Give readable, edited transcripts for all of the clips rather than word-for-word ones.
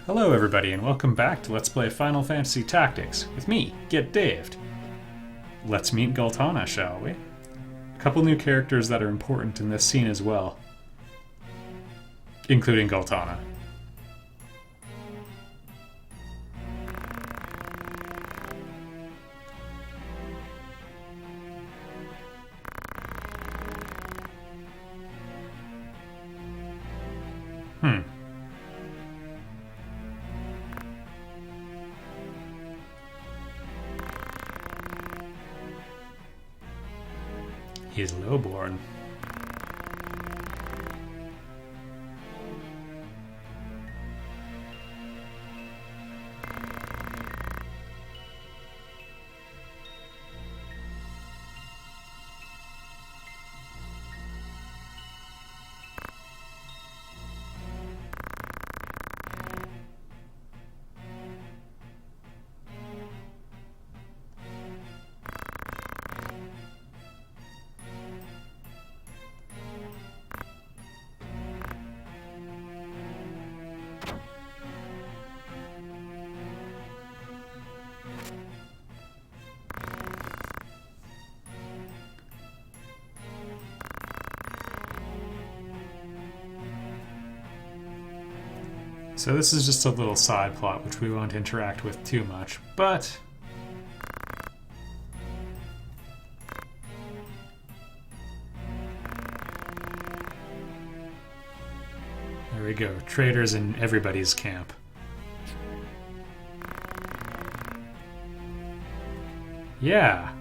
Hello everybody and welcome back to Let's Play Final Fantasy Tactics with me, Get Daved. Let's meet Gultana, shall we? A couple new characters that are important in this scene as well, including Gultana. He's lowborn. So this is just a little side plot which we won't interact with too much, but there we go, traitors in everybody's camp. Yeah,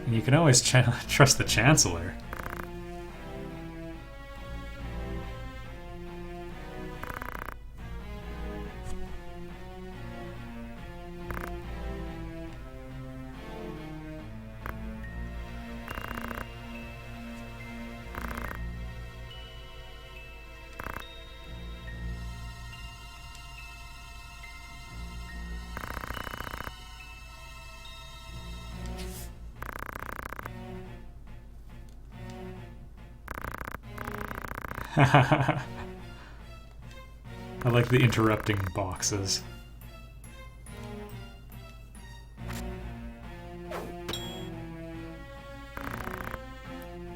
and you can always trust the Chancellor. I like the interrupting boxes.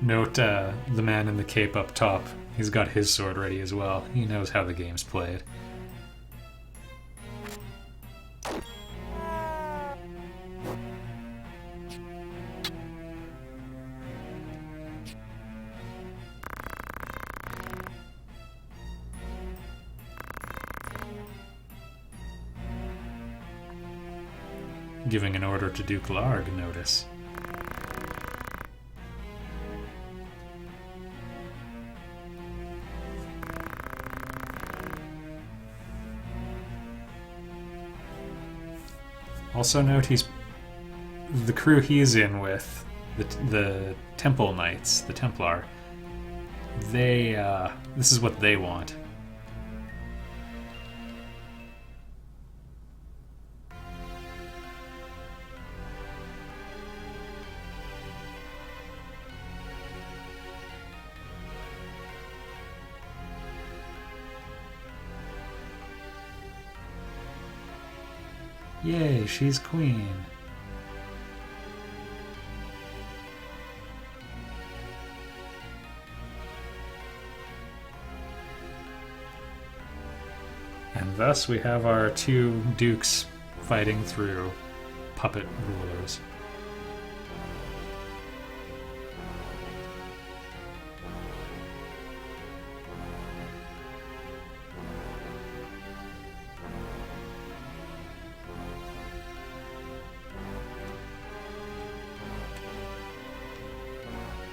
Note the man in the cape up top. He's got his sword ready as well. He knows how the game's played. Giving an order to Duke Larg, notice. Also note the crew he's in with, the Temple Knights, the Templar, this is what they want. Yay, she's queen. And thus we have our two dukes fighting through puppet rulers.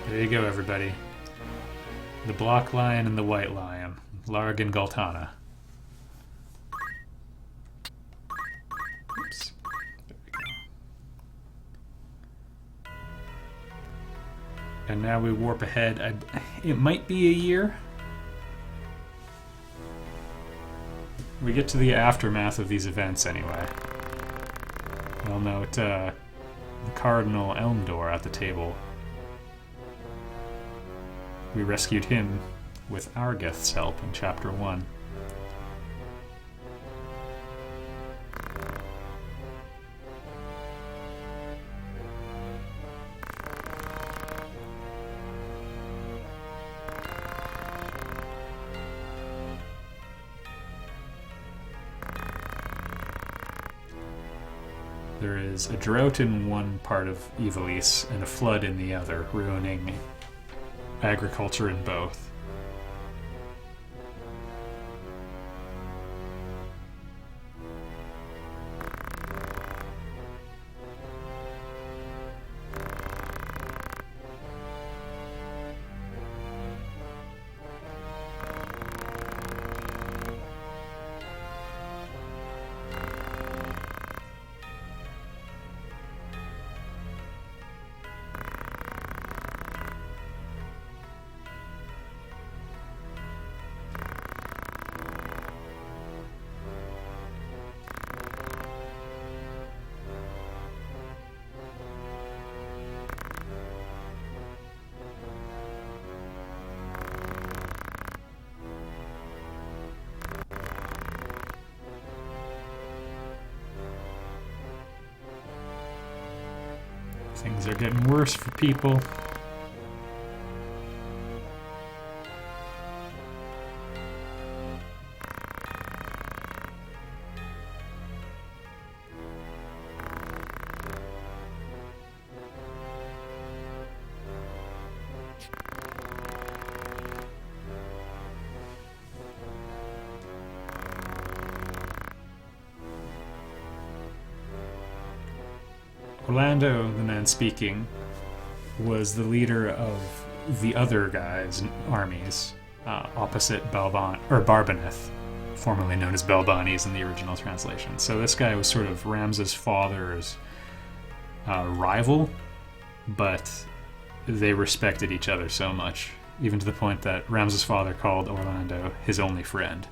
There you go, everybody. The Black Lion and the White Lion. Larg and Gultana. Oops. There we go. And now we warp ahead. It might be a year. We get to the aftermath of these events anyway. We'll note the Cardinal Elmdor at the table. We rescued him with Argeth's help in Chapter 1. There is a drought in one part of Ivalice and a flood in the other, ruining agriculture in both. Things are getting worse for people. Orlando, the man speaking, was the leader of the other guys' armies opposite Barbaneth, formerly known as Belbanis in the original translation. So this guy was sort of Ramses' father's rival, but they respected each other so much, even to the point that Ramses' father called Orlando his only friend.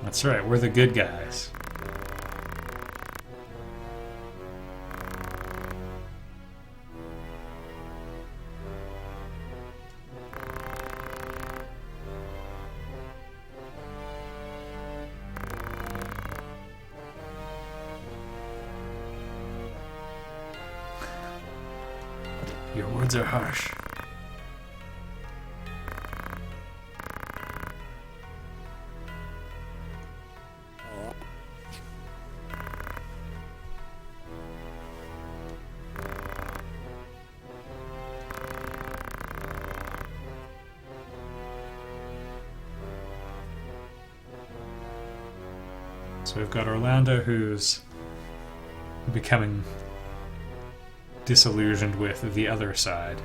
That's right, we're the good guys. Your words are harsh. So we've got Orlando, who's becoming disillusioned with the other side,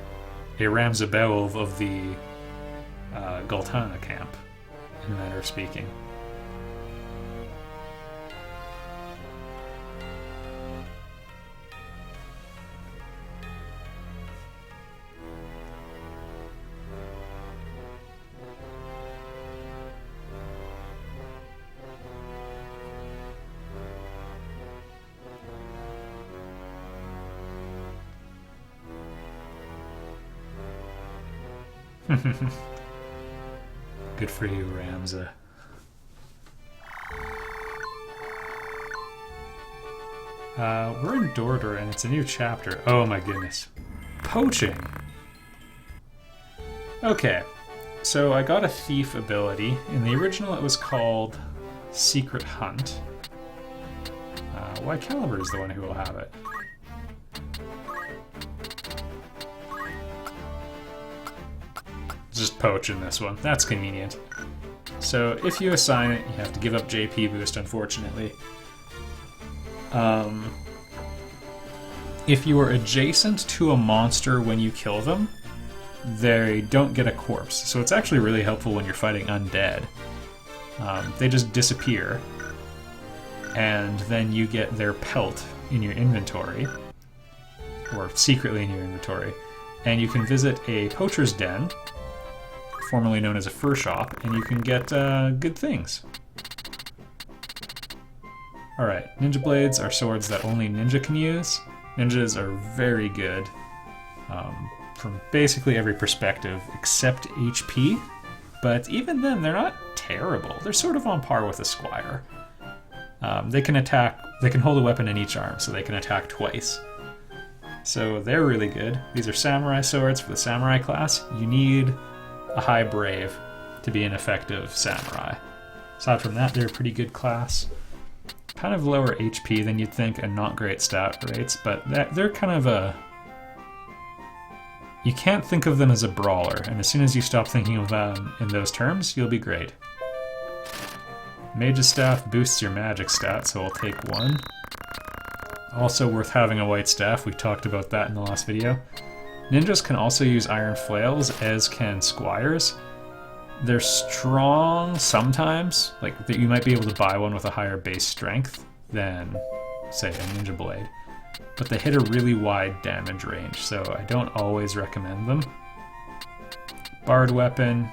a Ramsabelv of the Gultana camp, in a manner of speaking. Good for you, Ramza. We're in Dordor, and it's a new chapter. Oh my goodness. Poaching! Okay, so I got a thief ability. In the original it was called Secret Hunt. Caliber is the one who will have it. Just poach in this one. That's convenient. So if you assign it, you have to give up JP boost, unfortunately. If you are adjacent to a monster when you kill them, they don't get a corpse. So it's actually really helpful when you're fighting undead. They just disappear, and then you get their pelt in your inventory, or secretly in your inventory, and you can visit a poacher's den, formerly known as a fur shop, and you can get good things. Alright, ninja blades are swords that only ninja can use. Ninjas are very good from basically every perspective except HP, but even then they're not terrible. They're sort of on par with a squire. They can hold a weapon in each arm, so they can attack twice. So they're really good. These are samurai swords for the samurai class. You need a high brave to be an effective samurai. Aside from that, they're a pretty good class. Kind of lower HP than you'd think and not great stat rates, but they're kind of a... You can't think of them as a brawler, and as soon as you stop thinking of them in those terms, you'll be great. Mage's Staff boosts your magic stat, so I'll take 1. Also worth having a white staff, we talked about that in the last video. Ninjas can also use iron flails, as can squires. They're strong sometimes, like that you might be able to buy one with a higher base strength than, say, a ninja blade. But they hit a really wide damage range, so I don't always recommend them. Bard weapon,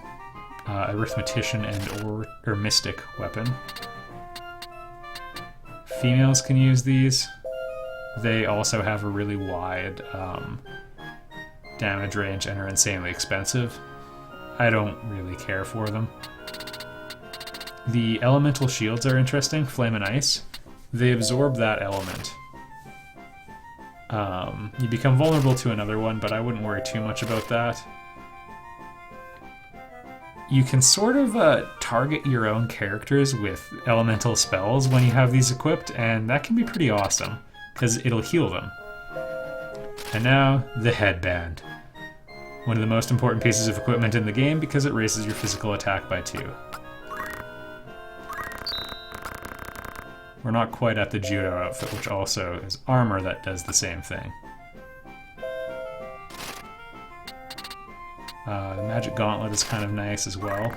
arithmetician and or mystic weapon. Females can use these. They also have a really wide damage range and are insanely expensive. I don't really care for them. The elemental shields are interesting, flame and ice. They absorb that element. You become vulnerable to another one, but I wouldn't worry too much about that. You can sort of target your own characters with elemental spells when you have these equipped, and that can be pretty awesome, because it'll heal them. And now, the headband. One of the most important pieces of equipment in the game because it raises your physical attack by 2. We're not quite at the judo outfit, which also is armor that does the same thing. The magic gauntlet is kind of nice as well.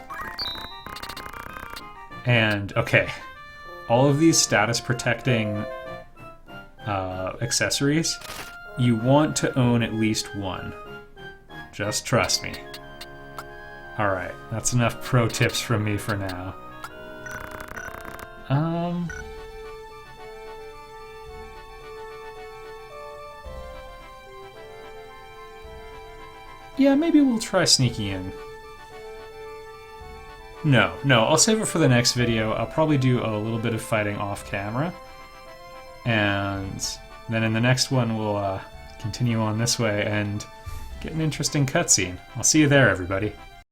And, okay, all of these status protecting accessories, you want to own at least one. Just trust me. Alright, that's enough pro tips from me for now. Yeah, maybe we'll try sneaking in. No, I'll save it for the next video. I'll probably do a little bit of fighting off camera. And then in the next one, we'll continue on this way and get an interesting cutscene. I'll see you there, everybody.